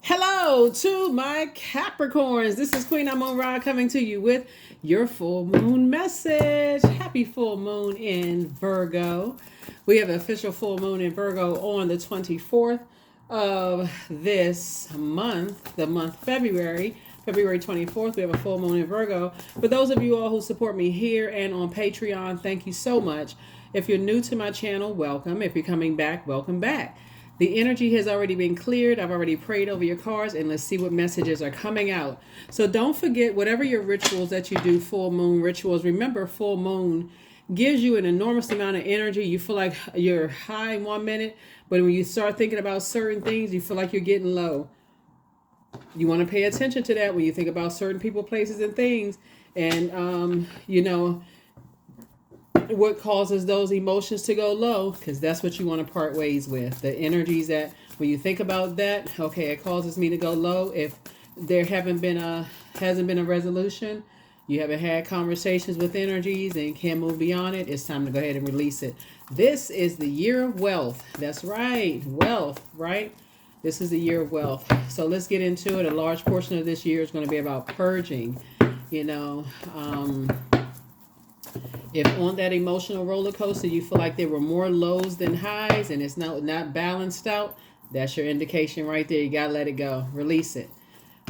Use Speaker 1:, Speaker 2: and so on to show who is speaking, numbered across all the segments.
Speaker 1: Hello to my Capricorns. This is Queen Amun Ra coming to you with your full moon message. Happy full moon in Virgo. We have an official full moon in Virgo on the 24th of this month, the month February. February 24th, we have a full moon in Virgo. For those of you all who support me here and on Patreon, thank you so much. If you're new to my channel, welcome. If you're coming back, welcome back. The energy has already been cleared. I've already prayed over your cards, and let's see what messages are coming out. So don't forget, whatever your rituals that you do, full moon rituals, remember full moon gives you an enormous amount of energy. You feel like you're high 1 minute, but when you start thinking about certain things, you feel like you're getting low. You want to pay attention to that when you think about certain people, places, and things. And, what causes those emotions to go low, because that's what you want to part ways with. The energies that when you think about that, okay, it causes me to go low. If there hasn't been a resolution, you haven't had conversations with energies and can't move beyond it, it's time to go ahead and release it. This is the year of wealth. That's right, wealth, right? This is the year of wealth. So let's get into it. A large portion of this year is going to be about purging. If on that emotional roller coaster you feel like there were more lows than highs and it's not balanced out, that's your indication right there. You got to let it go. Release it.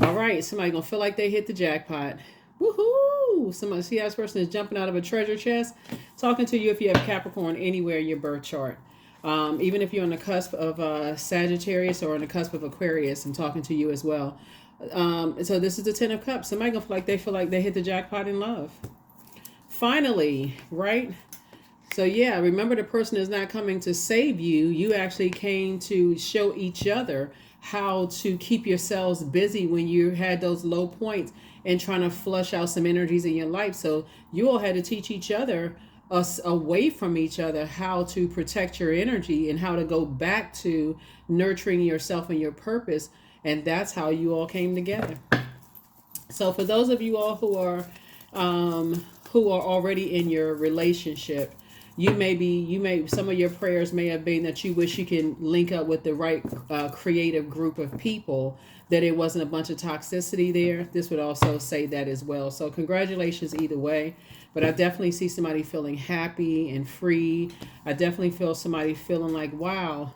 Speaker 1: All right. Somebody going to feel like they hit the jackpot. Woohoo! Somebody, see how this person is jumping out of a treasure chest? Talking to you if you have Capricorn anywhere in your birth chart. Even if you're on the cusp of Sagittarius or on the cusp of Aquarius, I'm talking to you as well. So this is the 10 of Cups. Somebody going to feel like they hit the jackpot in love. Finally, right? So yeah, remember the person is not coming to save you. You actually came to show each other how to keep yourselves busy when you had those low points and trying to flush out some energies in your life. So you all had to teach each other, us away from each other, how to protect your energy and how to go back to nurturing yourself and your purpose. And that's how you all came together. So for those of you all who are already in your relationship, some of your prayers may have been that you wish you can link up with the right creative group of people, that it wasn't a bunch of toxicity there. This would also say that as well. So congratulations either way. But I definitely see somebody feeling happy and free. I definitely feel somebody feeling like, wow,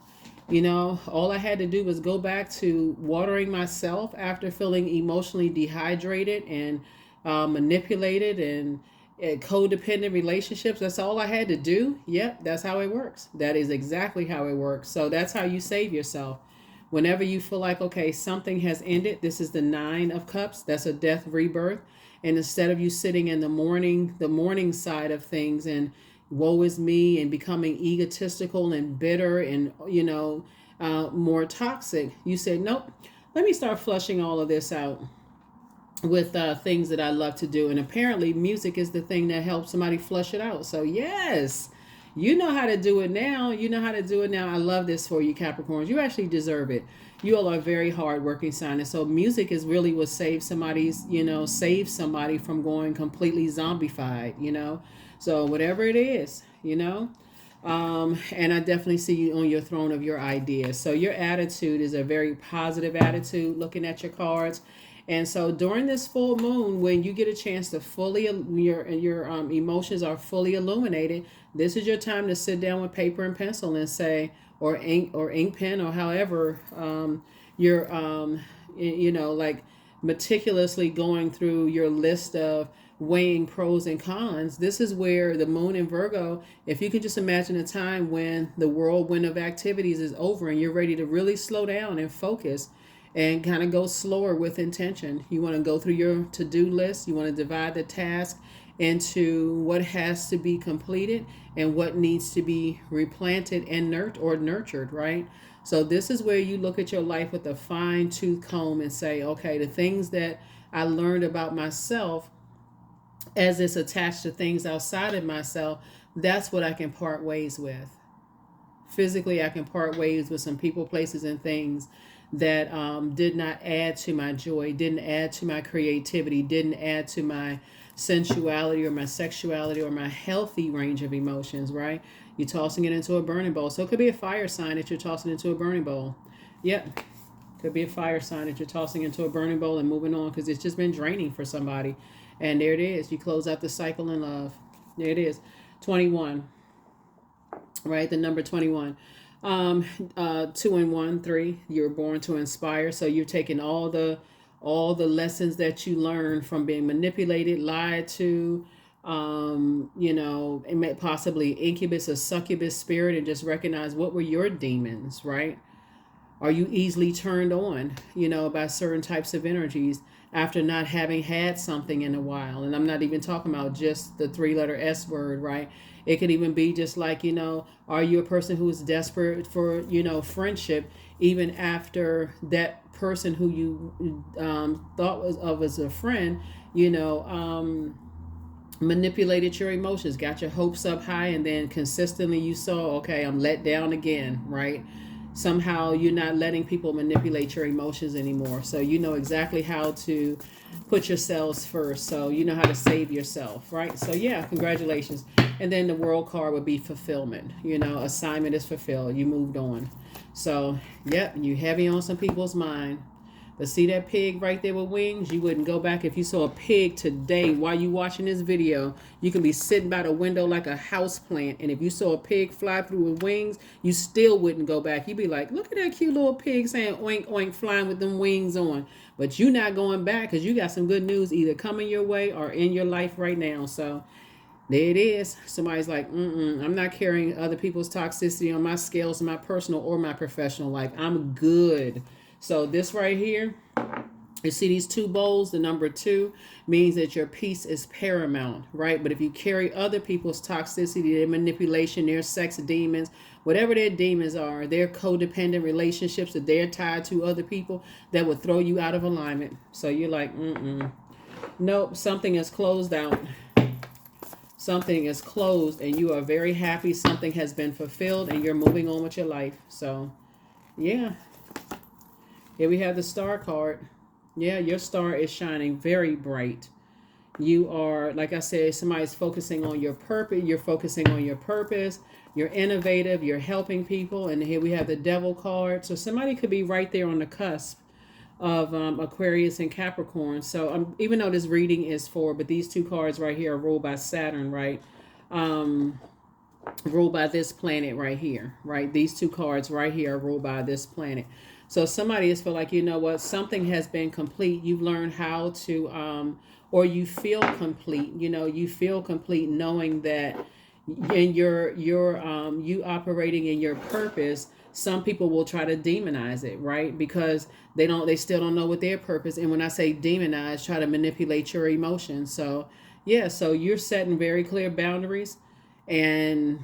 Speaker 1: all I had to do was go back to watering myself after feeling emotionally dehydrated and manipulated and codependent relationships. That's all I had to do. Yep, that's how it works. That is exactly how it works. So that's how you save yourself. Whenever you feel like, okay, something has ended, this is the 9 of Cups. That's a death rebirth. And instead of you sitting in the mourning side of things and woe is me and becoming egotistical and bitter and, more toxic, you said, nope, let me start flushing all of this out with things that I love to do. And apparently music is the thing that helps somebody flush it out. So yes, you know how to do it now. I love this for you, Capricorns. You actually deserve it. You all are very hardworking sign. And so music is really what saves somebody from going completely zombified, So whatever it is, and I definitely see you on your throne of your ideas. So your attitude is a very positive attitude, looking at your cards. And so during this full moon, when you get a chance to your emotions are fully illuminated, this is your time to sit down with paper and pencil and say, or ink pen, or however you're, like meticulously going through your list of weighing pros and cons. This is where the moon in Virgo, if you could just imagine a time when the whirlwind of activities is over and you're ready to really slow down and focus and kind of go slower with intention. You want to go through your to-do list. You want to divide the task into what has to be completed and what needs to be replanted and nurtured, right? So this is where you look at your life with a fine-tooth comb and say, okay, the things that I learned about myself as it's attached to things outside of myself, that's what I can part ways with. Physically, I can part ways with some people, places, and things that did not add to my joy, didn't add to my creativity, didn't add to my sensuality or my sexuality or my healthy range of emotions, right? You're tossing it into a burning bowl. So it could be a fire sign that you're tossing into a burning bowl. Yep. Could be a fire sign that you're tossing into a burning bowl and moving on because it's just been draining for somebody. And there it is. You close out the cycle in love. There it is. 21. Right? The number 21. 2 and 1, 3. You're born to inspire. So you're taking all the lessons that you learned from being manipulated, lied to, you know, and possibly incubus or succubus spirit, and just recognize what were your demons, right? Are you easily turned on, you know, by certain types of energies after not having had something in a while? And I'm not even talking about just the 3-letter S word, right? It could even be just like, you know, are you a person who's desperate for, you know, friendship, even after that person who you thought was of as a friend, you know, manipulated your emotions, got your hopes up high, and then consistently you saw, okay, I'm let down again, right? Somehow you're not letting people manipulate your emotions anymore. So you know exactly how to put yourselves first. So you know how to save yourself, right? So yeah, congratulations. And then the world card would be fulfillment. You know, assignment is fulfilled. You moved on. So, yep, you heavy on some people's mind. But see that pig right there with wings? You wouldn't go back if you saw a pig today while you watching this video. You can be sitting by the window like a house plant, and if you saw a pig fly through with wings, you still wouldn't go back. You'd be like, look at that cute little pig saying oink oink flying with them wings on. But you're not going back because you got some good news either coming your way or in your life right now. So there it is. Somebody's like, I'm not carrying other people's toxicity on my scales in my personal or my professional life. I'm good. So this right here, you see these 2 bowls, the number 2 means that your peace is paramount, right? But if you carry other people's toxicity, their manipulation, their sex demons, whatever their demons are, their codependent relationships that they're tied to other people, that would throw you out of alignment. So you're like, nope, something is closed out. Something is closed and you are very happy. Something has been fulfilled and you're moving on with your life. So yeah. Here we have the star card. Yeah, your star is shining very bright. You are, like I said, somebody's focusing on your purpose. You're focusing on your purpose. You're innovative. You're helping people. And here we have the devil card. So somebody could be right there on the cusp of Aquarius and Capricorn. So even though this reading is for, but these 2 cards right here are ruled by Saturn, right? Ruled by this planet right here, right? These 2 cards right here are ruled by this planet. So somebody is feel like, you know what, something has been complete. You've learned how to, or you feel complete. You know, you feel complete knowing that in you operating in your purpose. Some people will try to demonize it, right? Because they still don't know what their purpose. And when I say demonize, try to manipulate your emotions. So yeah, so you're setting very clear boundaries, and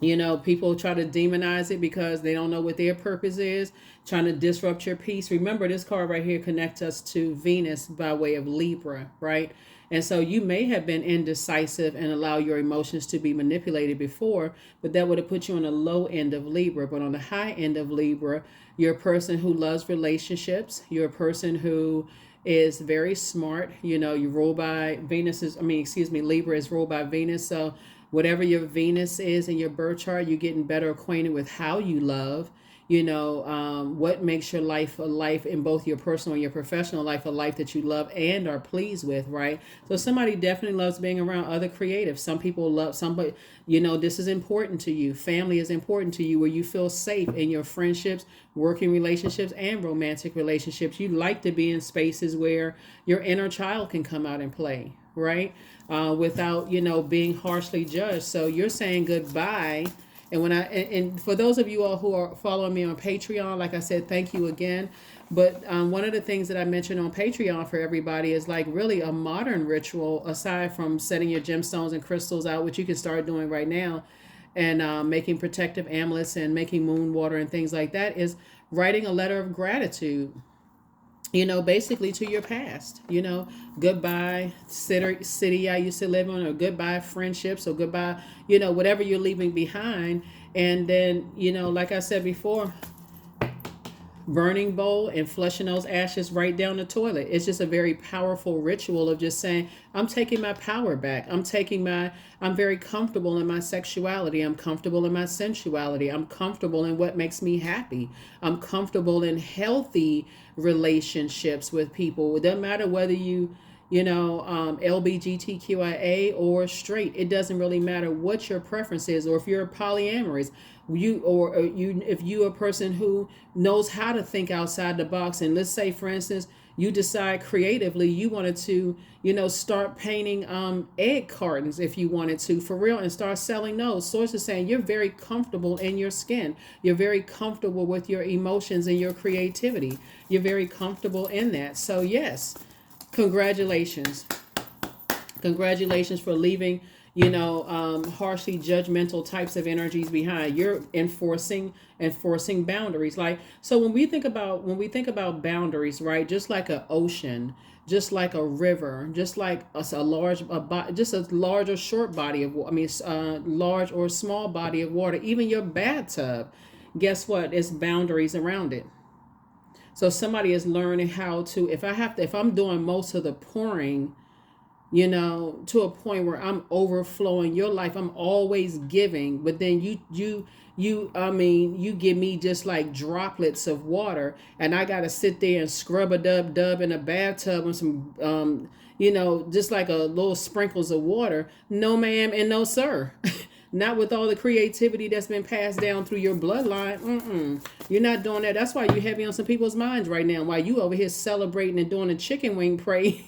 Speaker 1: you know, people try to demonize it because they don't know what their purpose is, trying to disrupt your peace. Remember, this card right here connects us to Venus by way of Libra, right? And so you may have been indecisive and allow your emotions to be manipulated before, but that would have put you on the low end of Libra. But on the high end of Libra, you're a person who loves relationships. You're a person who is very smart. You know, you rule by Libra is ruled by Venus. So whatever your Venus is in your birth chart, you're getting better acquainted with how you love, you know, what makes your life a life in both your personal and your professional life, a life that you love and are pleased with, right? So somebody definitely loves being around other creatives. Some people love somebody, you know, this is important to you. Family is important to you, where you feel safe in your friendships, working relationships, and romantic relationships. You like to be in spaces where your inner child can come out and play, right? Without, you know, being harshly judged. So you're saying goodbye. And for those of you all who are following me on Patreon, like I said, thank you again. But one of the things that I mentioned on Patreon for everybody is like really a modern ritual, aside from setting your gemstones and crystals out, which you can start doing right now, and making protective amulets and making moon water and things like that, is writing a letter of gratitude, you know, basically to your past. You know, goodbye city I used to live in, or goodbye friendships, or goodbye, you know, whatever you're leaving behind. And then, you know, like I said before, burning bowl and flushing those ashes right down the toilet. It's just a very powerful ritual of just saying, I'm taking my power back. I'm very comfortable in my sexuality. I'm comfortable in my sensuality. I'm comfortable in what makes me happy. I'm comfortable in healthy relationships with people. It doesn't matter whether LBGTQIA or straight. It doesn't really matter what your preference is, or if you're polyamorous, if you're a person who knows how to think outside the box. And let's say, for instance, you decide creatively you wanted to, start painting egg cartons if you wanted to, for real, and start selling those. Sources saying you're very comfortable in your skin. You're very comfortable with your emotions and your creativity. You're very comfortable in that. So yes, congratulations. Congratulations for leaving, harshly judgmental types of energies behind. You're enforcing boundaries. Like, so when we think about boundaries, right? Just like an ocean, just like a river, just like a large or short body of water. Large or small body of water. Even your bathtub, guess what? It's boundaries around it. So somebody is learning how to. If I'm doing most of the pouring, to a point where I'm overflowing your life. I'm always giving, but then you give me just like droplets of water, and I got to sit there and scrub a dub in a bathtub and some, just like a little sprinkles of water. No, ma'am, and no, sir. Not with all the creativity that's been passed down through your bloodline. You're not doing that. That's why you're heavy on some people's minds right now. While you over here celebrating and doing a chicken wing praise.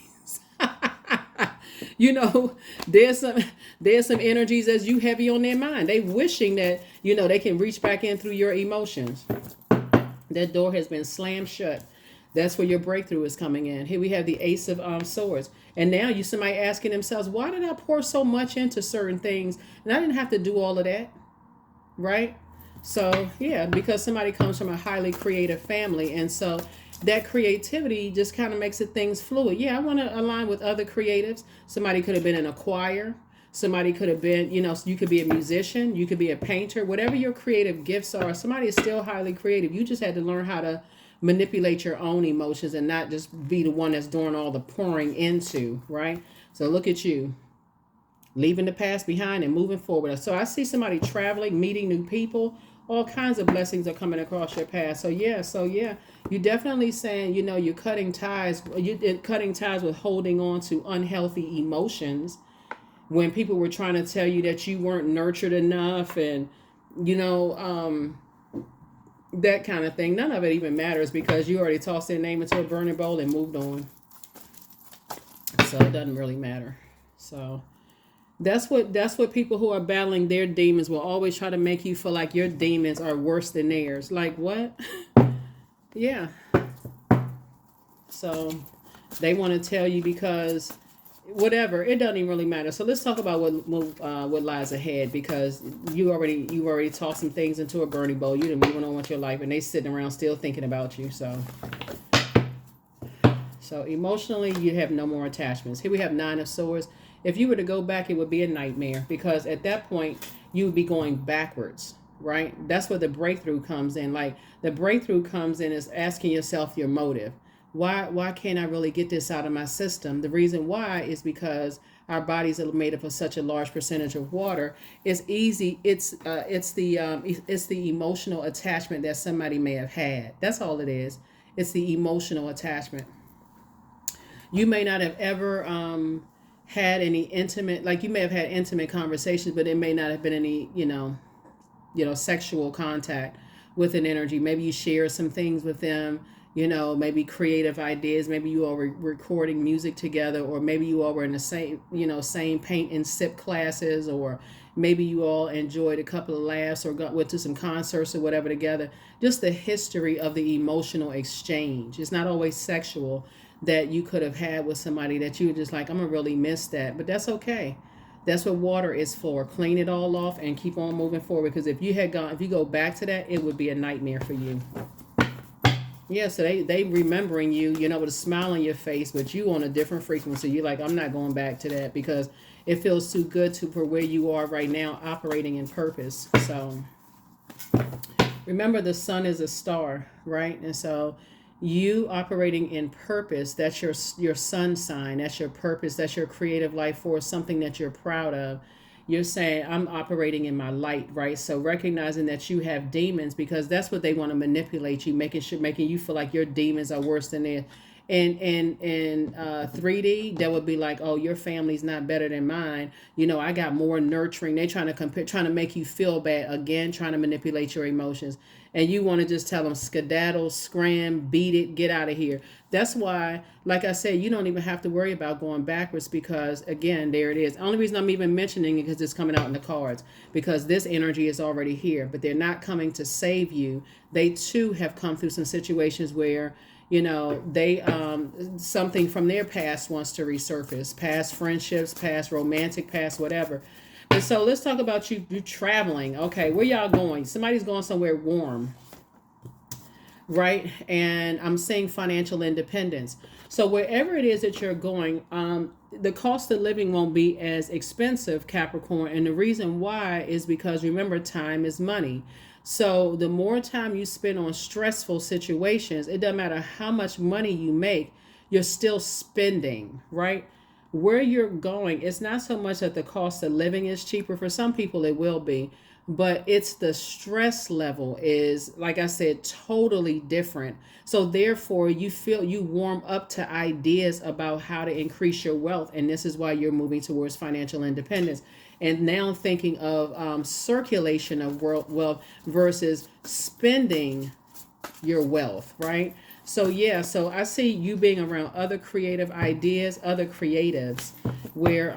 Speaker 1: There's some energies as you heavy on their mind. They wishing that, they can reach back in through your emotions. That door has been slammed shut. That's where your breakthrough is coming in. Here we have the Ace of Swords. And now somebody asking themselves, why did I pour so much into certain things? And I didn't have to do all of that. Right? So, yeah, because somebody comes from a highly creative family. And so that creativity just kind of makes things fluid. Yeah, I want to align with other creatives. Somebody could have been in a choir. Somebody could have been, you could be a musician. You could be a painter. Whatever your creative gifts are, somebody is still highly creative. You just had to learn how to manipulate your own emotions and not just be the one that's doing all the pouring into, right? So look at you, leaving the past behind and moving forward. So I see somebody traveling, meeting new people. All kinds of blessings are coming across your path. So yeah, you're definitely saying, you're cutting ties. You're cutting ties with holding on to unhealthy emotions when people were trying to tell you that you weren't nurtured enough, and that kind of thing. None of it even matters because you already tossed their name into a burning bowl and moved on. So it doesn't really matter. So that's what people who are battling their demons will always try to make you feel like your demons are worse than theirs. Like what? Yeah. So they want to tell you because whatever, it doesn't even really matter. So let's talk about what lies ahead, because you already tossed some things into a burning bowl. You done moving on with your life, and they sitting around still thinking about you. So emotionally, you have no more attachments. Here we have 9 of Swords. If you were to go back, it would be a nightmare, because at that point you would be going backwards, right? That's where the breakthrough comes in. Like the breakthrough comes in is asking yourself your motive. Why can't I really get this out of my system? The reason why is because our bodies are made up of such a large percentage of water. It's easy. It's the emotional attachment that somebody may have had. That's all it is. It's the emotional attachment. You may not have ever had any intimate, like you may have had intimate conversations, but it may not have been any, sexual contact with an energy. Maybe you share some things with them, maybe creative ideas. Maybe you all were recording music together, or maybe you all were in the same paint and sip classes, or maybe you all enjoyed a couple of laughs or went to some concerts or whatever together. Just the history of the emotional exchange. It's not always sexual that you could have had with somebody that you were just like, I'm gonna really miss that, but that's okay. That's what water is for. Clean it all off and keep on moving forward. Because if you go back to that, it would be a nightmare for you. Yeah, so they remembering you, with a smile on your face, but you on a different frequency. You're like, I'm not going back to that because it feels too good for where you are right now, operating in purpose. So Remember, the sun is a star, right? And so you operating in purpose, that's your sun sign, that's your purpose, that's your creative life force, something that you're proud of. You're saying, I'm operating in my light, right? So recognizing that you have demons, because that's what they want to manipulate you, making you feel like your demons are worse than theirs. In 3D, that would be like, oh, your family's not better than mine. You know, I got more nurturing. They trying to compare, trying to make you feel bad, again, trying to manipulate your emotions. And you want to just tell them, skedaddle, scram, beat it, get out of here. That's why, like I said, you don't even have to worry about going backwards, because again, there it is. The only reason I'm even mentioning it because it's coming out in the cards, because this energy is already here, but they're not coming to save you. They too have come through some situations where, you know, they something from their past wants to resurface, past friendships, past romantic, past whatever. But so let's talk about you traveling. Okay, where y'all going? Somebody's going somewhere warm, right? And I'm saying financial independence. So wherever it is that you're going, the cost of living won't be as expensive, Capricorn. And the reason why is because, remember, time is money. So the more time you spend on stressful situations, it doesn't matter how much money you make, you're still spending, right? Where you're going, it's not so much that the cost of living is cheaper. For some people, it will be, but it's the stress level is, like I said, totally different. So therefore, you warm up to ideas about how to increase your wealth, and this is why you're moving towards financial independence. And now thinking of circulation of wealth versus spending your wealth, right? So yeah, so I see you being around other creative ideas, other creatives, where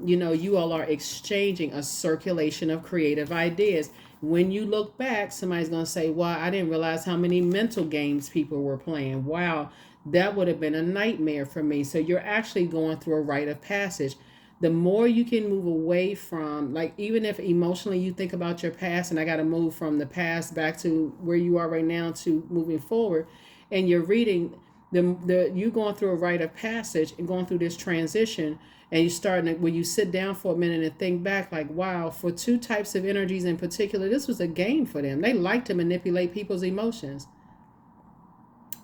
Speaker 1: you know, you all are exchanging a circulation of creative ideas. When you look back, somebody's gonna say, "Wow, I didn't realize how many mental games people were playing. Wow, that would have been a nightmare for me." So you're actually going through a rite of passage. The more you can move away from, like, even if emotionally you think about your past, and I got to move from the past back to where you are right now to moving forward, and you're reading the you going through a rite of passage and going through this transition, and you starting when you sit down for a minute and think back, like, wow, for two types of energies in particular, this was a game for them. They like to manipulate people's emotions,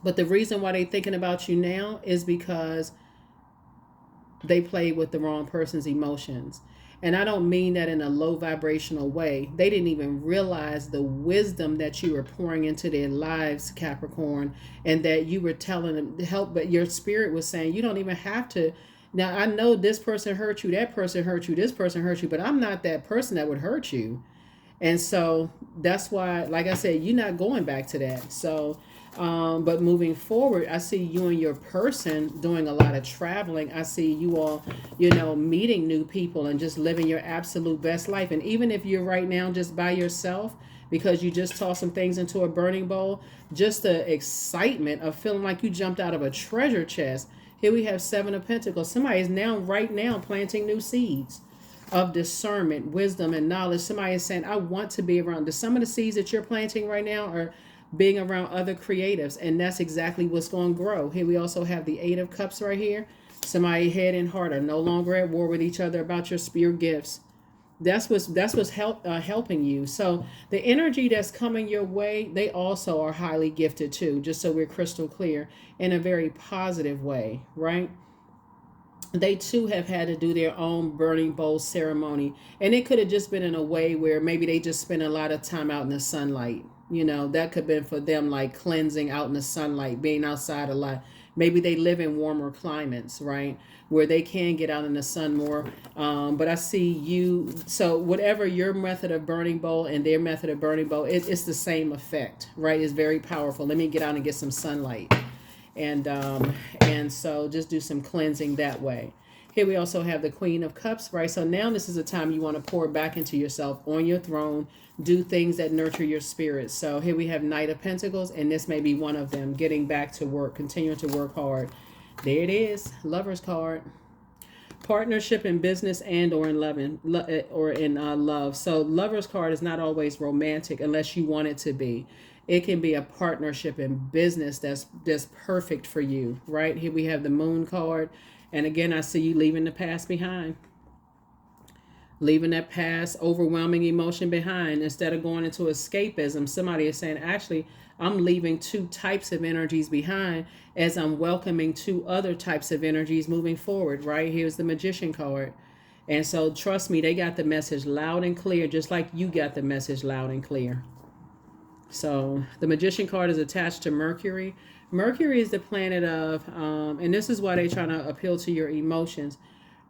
Speaker 1: but the reason why they're thinking about you now is because they played with the wrong person's emotions. And I don't mean that in a low vibrational way. They didn't even realize the wisdom that you were pouring into their lives, Capricorn, and that you were telling them to help, but your spirit was saying, you don't even have to. Now, I know this person hurt you, that person hurt you, this person hurt you, but I'm not that person that would hurt you. And so that's why, like I said, you're not going back to that. So, but moving forward, I see you and your person doing a lot of traveling. I see you all, you know, meeting new people and just living your absolute best life. And even if you're right now just by yourself, because you just tossed some things into a burning bowl, just the excitement of feeling like you jumped out of a treasure chest. Here we have Seven of Pentacles. Somebody is now, right now, planting new seeds of discernment, wisdom, and knowledge. Somebody is saying, I want to be around. Some of the seeds that you're planting right now are being around other creatives, and that's exactly what's going to grow. Here we also have the Eight of Cups right here. Somebody head and heart are no longer at war with each other about your spirit gifts. That's what's helping you. So the energy that's coming your way, they also are highly gifted too, just so we're crystal clear, in a very positive way, right? They too have had to do their own burning bowl ceremony, and it could have just been in a way where maybe they just spent a lot of time out in the sunlight. You know, that could have been for them, like cleansing out in the sunlight, being outside a lot. Maybe they live in warmer climates, right, where they can get out in the sun more. But I see you, so whatever your method of burning bowl and their method of burning bowl, it's the same effect, right? It's very powerful. Let me get out and get some sunlight. And so just do some cleansing that way. Here we also have the Queen of Cups, right? So now this is a time you want to pour back into yourself on your throne, do things that nurture your spirit. So here we have Knight of Pentacles, and this may be one of them, getting back to work, continuing to work hard. There it is, Lover's card. Partnership in business and or in love. So Lover's card is not always romantic unless you want it to be. It can be a partnership in business that's perfect for you, right? Here we have the Moon card, and again, I see you leaving the past behind. leaving that past overwhelming emotion behind. Instead of going into escapism, somebody is saying, actually, I'm leaving two types of energies behind as I'm welcoming two other types of energies moving forward, right? Here's the Magician card. And so trust me, they got the message loud and clear, just like you got the message loud and clear. So the Magician card is attached to Mercury. Mercury is the planet of, and this is why they're trying to appeal to your emotions.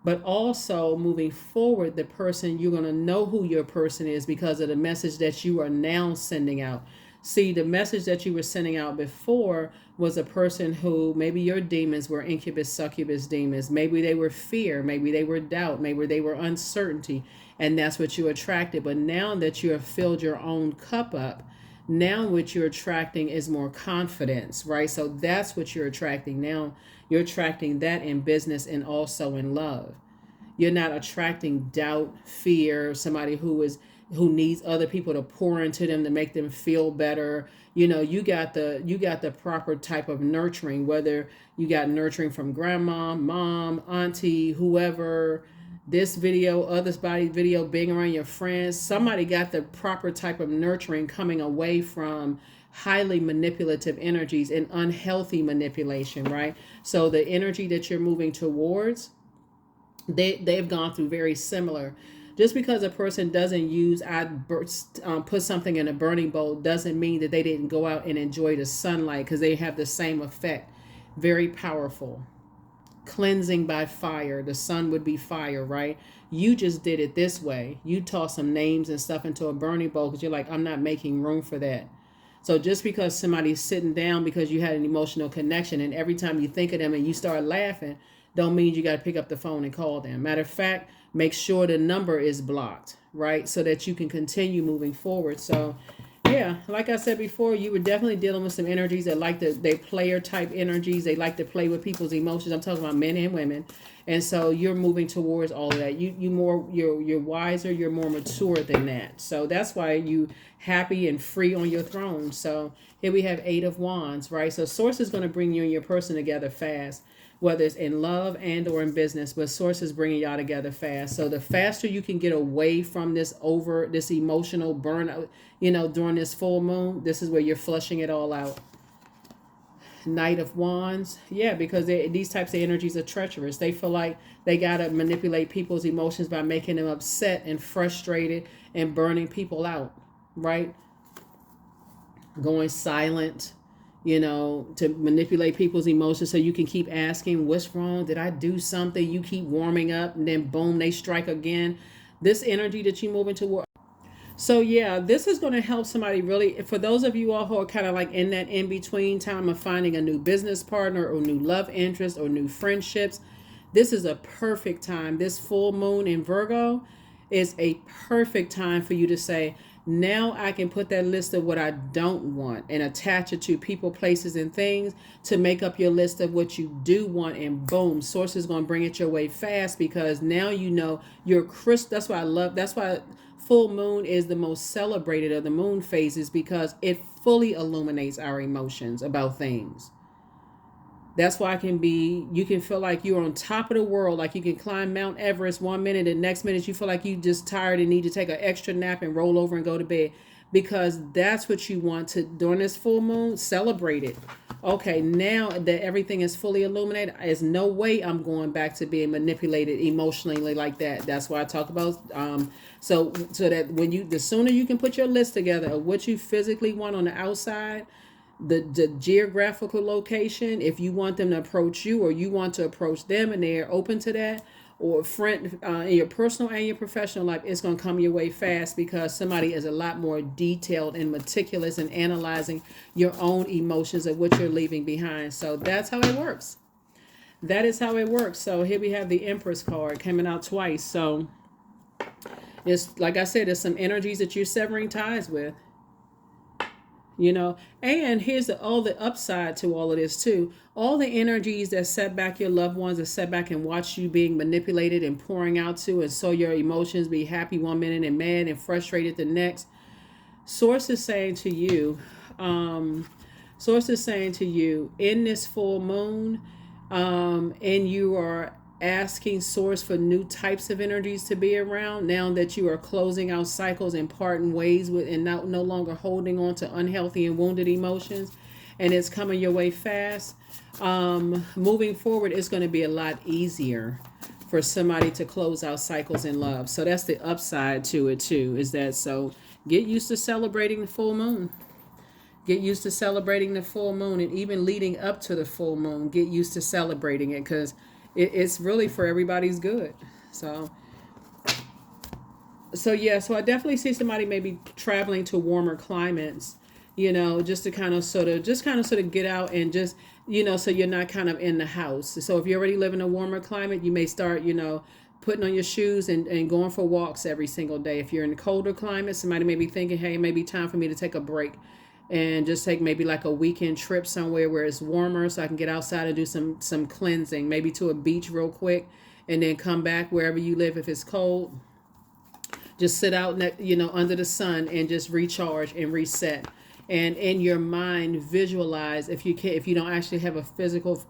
Speaker 1: But also moving forward, the person, you're going to know who your person is because of the message that you are now sending out. See, the message that you were sending out before was a person who maybe your demons were incubus, succubus demons. Maybe they were fear. Maybe they were doubt. Maybe they were uncertainty. And that's what you attracted. But now that you have filled your own cup up, now what you're attracting is more confidence, right? So that's what you're attracting now. You're attracting that in business and also in love. You're not attracting doubt, fear, somebody who needs other people to pour into them to make them feel better. You know, you got the proper type of nurturing, whether you got nurturing from grandma, mom, auntie, whoever, this video, others body video, being around your friends. Somebody got the proper type of nurturing coming away from highly manipulative energies and unhealthy manipulation, right? So the energy that you're moving towards, they've gone through very similar. Just because a person doesn't put something in a burning bowl doesn't mean that they didn't go out and enjoy the sunlight, because they have the same effect. Very powerful. Cleansing by fire. The sun would be fire, right? You just did it this way. You toss some names and stuff into a burning bowl because you're like, I'm not making room for that. So just because somebody's sitting down because you had an emotional connection, and every time you think of them and you start laughing, don't mean you got to pick up the phone and call them. Matter of fact, make sure the number is blocked, right? So that you can continue moving forward. So yeah, like I said before, you were definitely dealing with some energies that they player type energies. They like to play with people's emotions. I'm talking about men and women. And so you're moving towards all of that. You're wiser, you're more mature than that. So that's why you happy and free on your throne. So here we have 8 of Wands, right? So Source is going to bring you and your person together fast, whether it's in love and or in business, but Source is bringing y'all together fast. So the faster you can get away from this emotional burnout, during this full moon, this is where you're flushing it all out. Knight of Wands. Yeah, because these types of energies are treacherous. They feel like they got to manipulate people's emotions by making them upset and frustrated and burning people out, right? Going silent, to manipulate people's emotions so you can keep asking, what's wrong? Did I do something? You keep warming up and then boom, they strike again. This energy that you move into. So yeah, this is going to help somebody really, for those of you all who are kind of like in that in-between time of finding a new business partner or new love interest or new friendships. This is a perfect time. This full moon in Virgo is a perfect time for you to say, now I can put that list of what I don't want and attach it to people, places, and things to make up your list of what you do want. And boom, Source is going to bring it your way fast, because now you're That's why full moon is the most celebrated of the moon phases, because it fully illuminates our emotions about things. That's why you can feel like you're on top of the world, like you can climb Mount Everest one minute, and the next minute you feel like you just tired and need to take an extra nap and roll over and go to bed, because that's what you want to, during this full moon, celebrate it. Okay, now that everything is fully illuminated, there's no way I'm going back to being manipulated emotionally like that. That's why I talk about, so that the sooner you can put your list together of what you physically want on the outside, the geographical location, if you want them to approach you or you want to approach them and they're open to that, or friend in your personal and your professional life, it's going to come your way fast, because somebody is a lot more detailed and meticulous in analyzing your own emotions of what you're leaving behind. So that's how it works. That is how it works. So here we have the Empress card coming out twice. So it's, like I said, there's some energies that you're severing ties with. And here's all the upside to all of this too. All the energies that set back your loved ones, that set back and watch you being manipulated and pouring out to, and so your emotions be happy one minute and mad and frustrated the next. Source is saying to you, in this full moon, and you are asking source for new types of energies to be around now that you are closing out cycles and parting ways with, and no longer holding on to unhealthy and wounded emotions, and it's coming your way fast. Moving forward, it's going to be a lot easier for somebody to close out cycles in love. So that's the upside to it too, is that, so get used to celebrating the full moon. Get used to celebrating the full moon, and even leading up to the full moon, get used to celebrating it, because it's really for everybody's good. So yeah, so I definitely see somebody maybe traveling to warmer climates, just to kind of sort of get out and just, so you're not kind of in the house. So if you already live in a warmer climate, you may start, putting on your shoes and going for walks every single day. If you're in a colder climate, somebody may be thinking, hey, it may be time for me to take a break and just take maybe like a weekend trip somewhere where it's warmer, so I can get outside and do some cleansing, maybe to a beach real quick, and then come back wherever you live. If it's cold, just sit out, under the sun and just recharge and reset. And in your mind, visualize, if you don't actually have a physical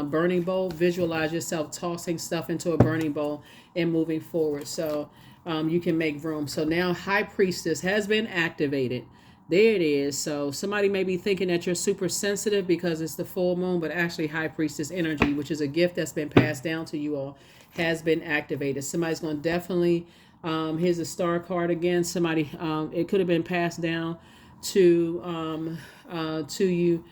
Speaker 1: burning bowl, visualize yourself tossing stuff into a burning bowl and moving forward. So you can make room. So now High Priestess has been activated. There it is. So somebody may be thinking that you're super sensitive because it's the full moon, but actually High Priestess energy, which is a gift that's been passed down to you all, has been activated. Somebody's going to definitely, here's the star card again. Somebody, it could have been passed down to you,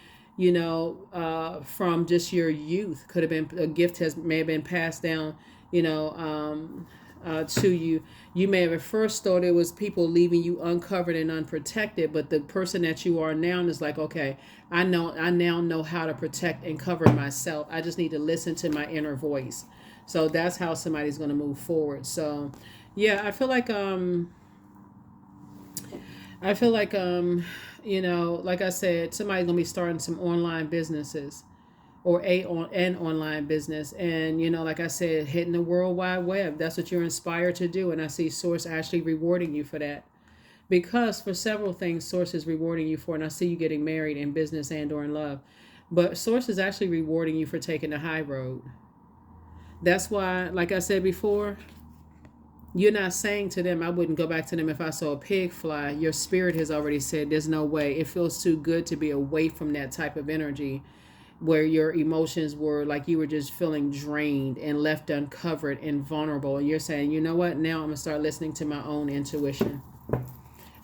Speaker 1: from just your youth. Could have been a gift may have been passed down, to you. You may have at first thought it was people leaving you uncovered and unprotected, but the person that you are now is like, okay, I now know how to protect and cover myself. I just need to listen to my inner voice. So that's how somebody's going to move forward. So yeah, I feel like like I said, somebody's gonna be starting some online businesses, or an online business, and like I said, hitting the World Wide Web. That's what you're inspired to do, and I see Source actually rewarding you for that, because for several things Source is rewarding you for, and I see you getting married in business and or in love, but Source is actually rewarding you for taking the high road. That's why, like I said before, you're not saying to them, I wouldn't go back to them if I saw a pig fly. Your spirit has already said, there's no way. It feels too good to be away from that type of energy, where your emotions were like you were just feeling drained and left uncovered and vulnerable. And you're saying, you know what? Now I'm going to start listening to my own intuition.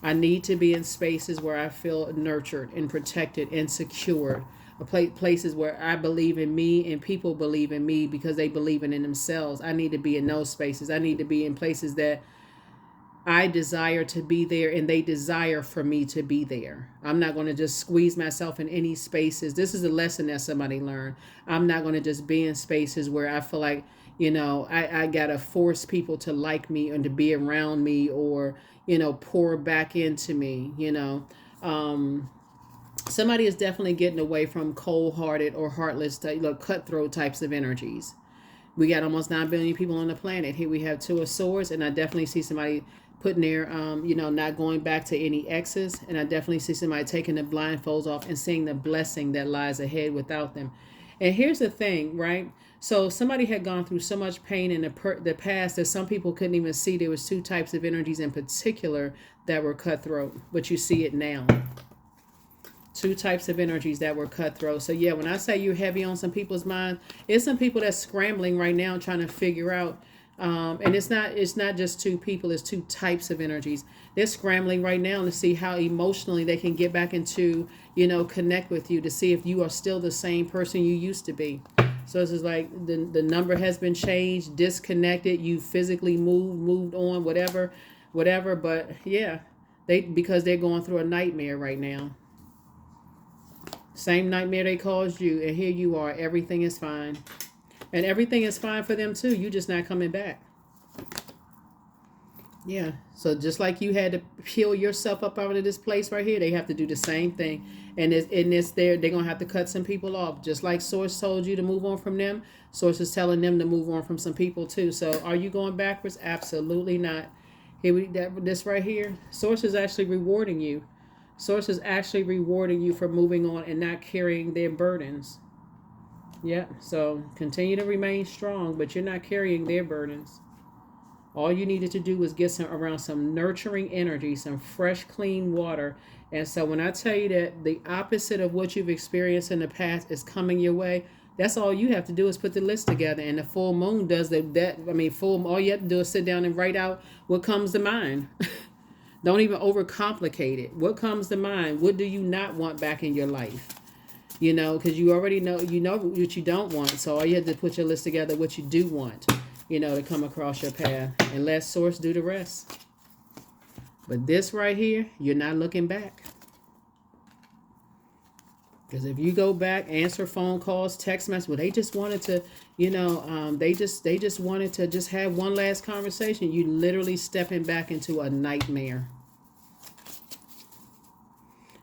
Speaker 1: I need to be in spaces where I feel nurtured and protected and secured. Places where I believe in me and people believe in me because they believe in themselves. I need to be in those spaces. I need to be in places that I desire to be there and they desire for me to be there. I'm not going to just squeeze myself in any spaces. This is a lesson that somebody learned. I'm not going to just be in spaces where I feel like, I got to force people to like me and to be around me, or, pour back into me, Somebody is definitely getting away from cold-hearted or heartless, cutthroat types of energies. We got almost 9 billion people on the planet. Here we have 2 of Swords, and I definitely see somebody putting their, not going back to any exes. And I definitely see somebody taking the blindfolds off and seeing the blessing that lies ahead without them. And here's the thing, right? So somebody had gone through so much pain in the past that some people couldn't even see. There was 2 types of energies in particular that were cutthroat, but you see it now. 2 types of energies that were cutthroat. So yeah, when I say you're heavy on some people's mind, it's some people that's scrambling right now trying to figure out, and it's not just 2 people, it's 2 types of energies. They're scrambling right now to see how emotionally they can get back into, connect with you, to see if you are still the same person you used to be. So this is like the number has been changed, disconnected, you physically moved on, whatever. But yeah, because they're going through a nightmare right now. Same nightmare they caused you, and here you are. Everything is fine. And everything is fine for them too. You just not coming back. Yeah. So just like you had to heal yourself up out of this place right here, they have to do the same thing. And they're going to have to cut some people off. Just like Source told you to move on from them, Source is telling them to move on from some people too. So are you going backwards? Absolutely not. This right here, Source is actually rewarding you. Source is actually rewarding you for moving on and not carrying their burdens. Yeah. So continue to remain strong, but you're not carrying their burdens. All you needed to do was get some around some nurturing energy, some fresh, clean water. And so when I tell you that the opposite of what you've experienced in the past is coming your way, that's all you have to do is put the list together. And the full moon does that. I mean, full. All you have to do is sit down and write out what comes to mind. Don't even overcomplicate it. What comes to mind? What do you not want back in your life? You know, because you already know, you know what you don't want. So all you have to put your list together, what you do want, you know, to come across your path, and let source do the rest. But this right here, you're not looking back. Because if you go back, answer phone calls, text messages, well, they just wanted to, you know, they just wanted to just have one last conversation. You literally stepping back into a nightmare.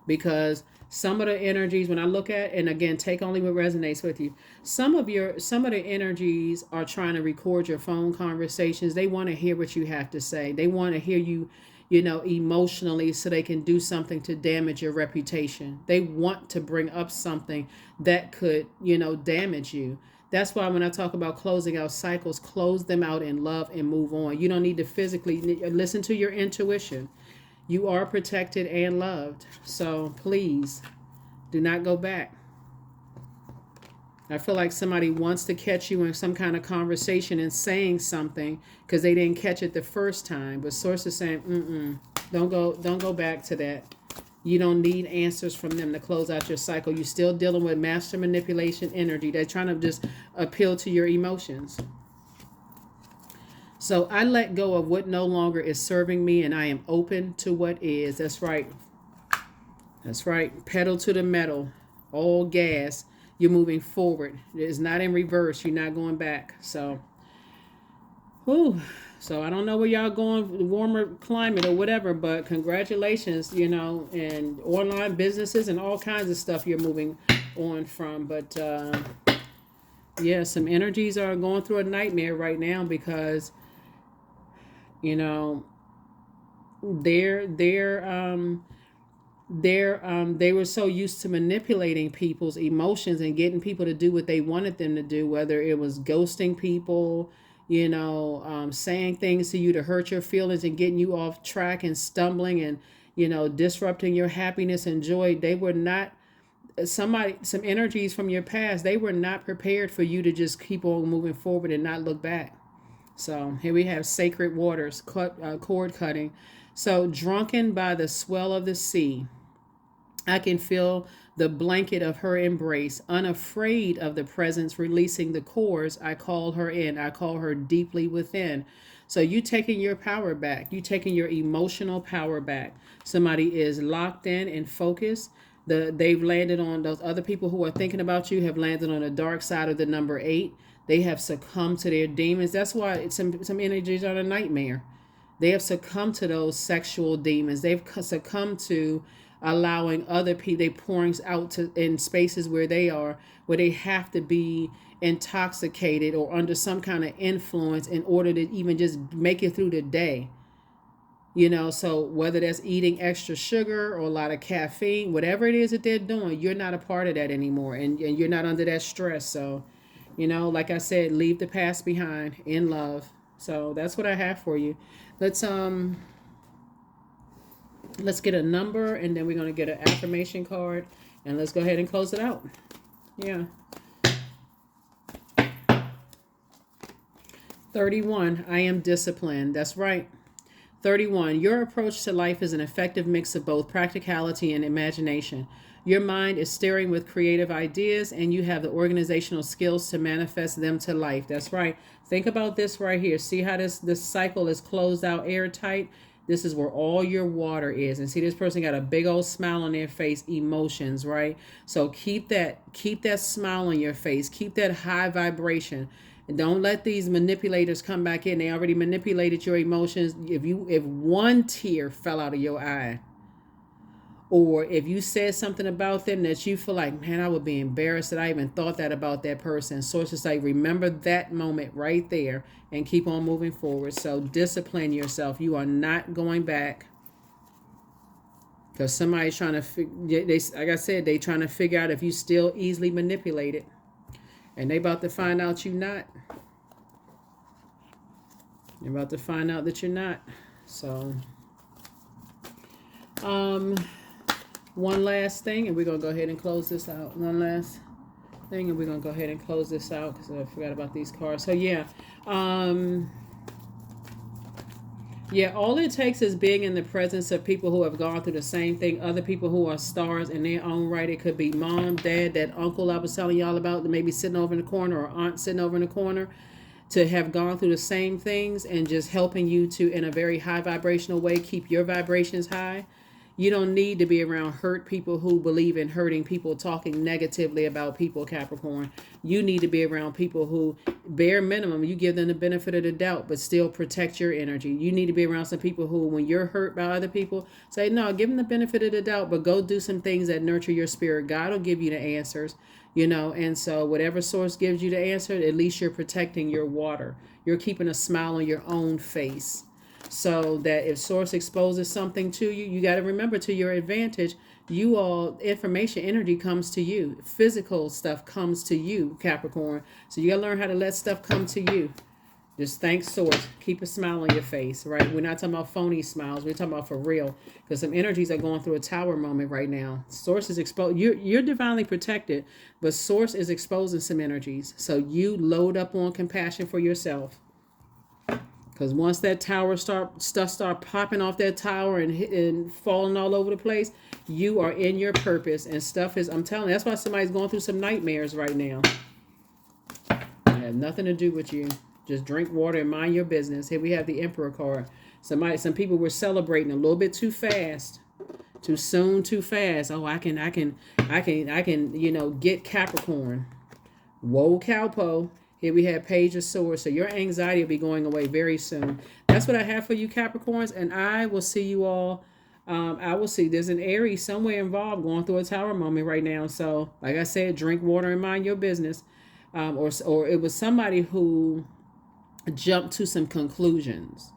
Speaker 1: Because some of the energies, when I look at, and again, take only what resonates with you. Some of the energies are trying to record your phone conversations. They want to hear what you have to say. They want to hear you, you know, emotionally, so they can do something to damage your reputation. They want to bring up something that could, you know, damage you. That's why when I talk about closing out cycles, close them out in love and move on. You don't need to physically listen to your intuition. You are protected and loved. So please do not go back. I feel like somebody wants to catch you in some kind of conversation and saying something because they didn't catch it the first time. But source is saying, don't go back to that. You don't need answers from them to close out your cycle. You're still dealing with master manipulation energy. They're trying to just appeal to your emotions. So I let go of what no longer is serving me, and I am open to what is. That's right. That's right. Pedal to the metal. All gas. You're moving forward. It's not in reverse. You're not going back. So, whew. So I don't know where y'all going, warmer climate or whatever, but congratulations, you know, and online businesses and all kinds of stuff you're moving on from. But yeah, some energies are going through a nightmare right now because, you know, they were so used to manipulating people's emotions and getting people to do what they wanted them to do, whether it was ghosting people, you know, saying things to you to hurt your feelings and getting you off track and stumbling and, you know, disrupting your happiness and joy. They were not some energies from your past. They were not prepared for you to just keep on moving forward and not look back. So here we have sacred waters, cord cutting. So drunken by the swell of the sea, I can feel the blanket of her embrace, unafraid of the presence releasing the cords. I call her in. I call her deeply within. So you taking your power back. You taking your emotional power back. Somebody is locked in and focused. They've landed on, those other people who are thinking about you have landed on the dark side of the number 8. They have succumbed to their demons. That's why some energies are a nightmare. They have succumbed to those sexual demons. They've succumbed to allowing other people, they pouring out to in spaces where they are, where they have to be intoxicated or under some kind of influence in order to even just make it through the day. You know, so whether that's eating extra sugar or a lot of caffeine, whatever it is that they're doing, you're not a part of that anymore, and you're not under that stress. So, you know, like I said, leave the past behind in love. So that's what I have for you. Let's get a number, and then we're going to get an affirmation card, and let's go ahead and close it out. Yeah. 31. I am disciplined. That's right. 31. Your approach to life is an effective mix of both practicality and imagination. Your mind is stirring with creative ideas, and you have the organizational skills to manifest them to life. That's right. Think about this right here. See how this cycle is closed out airtight? This is where all your water is. And see, this person got a big old smile on their face, emotions, right? So keep that smile on your face. Keep that high vibration. And don't let these manipulators come back in. They already manipulated your emotions. If one tear fell out of your eye, or if you said something about them that you feel like, man, I would be embarrassed that I even thought that about that person. Sources say, remember that moment right there and keep on moving forward. So discipline yourself. You are not going back. Because somebody's trying to, like I said, they trying to figure out if you still easily manipulated. And they about to find out you not. You're about to find out that you're not. So, one last thing, and we're going to go ahead and close this out. One last thing, and we're going to go ahead and close this out because I forgot about these cards. So, yeah. Yeah, all it takes is being in the presence of people who have gone through the same thing, other people who are stars in their own right. It could be mom, dad, that uncle I was telling y'all about that may be sitting over in the corner, or aunt sitting over in the corner, to have gone through the same things and just helping you to, in a very high vibrational way, keep your vibrations high. You don't need to be around hurt people who believe in hurting people, talking negatively about people, Capricorn. You need to be around people who, bare minimum, you give them the benefit of the doubt, but still protect your energy. You need to be around some people who, when you're hurt by other people, say, no, give them the benefit of the doubt, but go do some things that nurture your spirit. God will give you the answers, you know, and so whatever source gives you the answer, at least you're protecting your water. You're keeping a smile on your own face. So that if source exposes something to you, you got to remember, to your advantage, you all, information, energy comes to you. Physical stuff comes to you, Capricorn. So you got to learn how to let stuff come to you. Just thank source. Keep a smile on your face, right? We're not talking about phony smiles. We're talking about for real. Because some energies are going through a tower moment right now. Source is exposed. You're divinely protected, but source is exposing some energies. So you load up on compassion for yourself. Because once that tower start popping off that tower and falling all over the place, you are in your purpose, and stuff is, I'm telling you, that's why somebody's going through some nightmares right now. It have nothing to do with you. Just drink water and mind your business. Here we have the Emperor card. Some people were celebrating a little bit too fast. Too soon, too fast. Oh, I can, you know, get Capricorn. Whoa, cowpo. Here we have Page of Swords. So your anxiety will be going away very soon. That's what I have for you, Capricorns. And I will see you all. I will see. There's an Aries somewhere involved going through a tower moment right now. So, like I said, drink water and mind your business. Or it was somebody who jumped to some conclusions,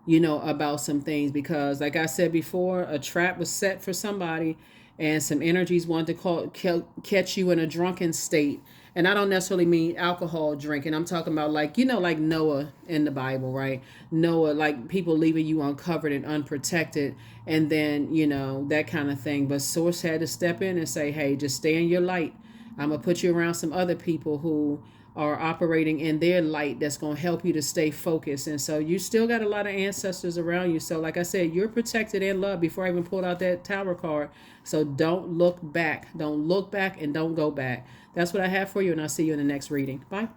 Speaker 1: you know, about some things. Because, like I said before, a trap was set for somebody. And some energies wanted to catch you in a drunken state. And I don't necessarily mean alcohol drinking. I'm talking about, like, you know, like Noah in the Bible, right? Noah, like people leaving you uncovered and unprotected. And then, you know, that kind of thing. But source had to step in and say, hey, just stay in your light. I'm going to put you around some other people who are operating in their light that's going to help you to stay focused. And so you still got a lot of ancestors around you. So like I said, you're protected and loved before I even pulled out that tower card. So don't look back. Don't look back and don't go back. That's what I have for you, and I'll see you in the next reading. Bye.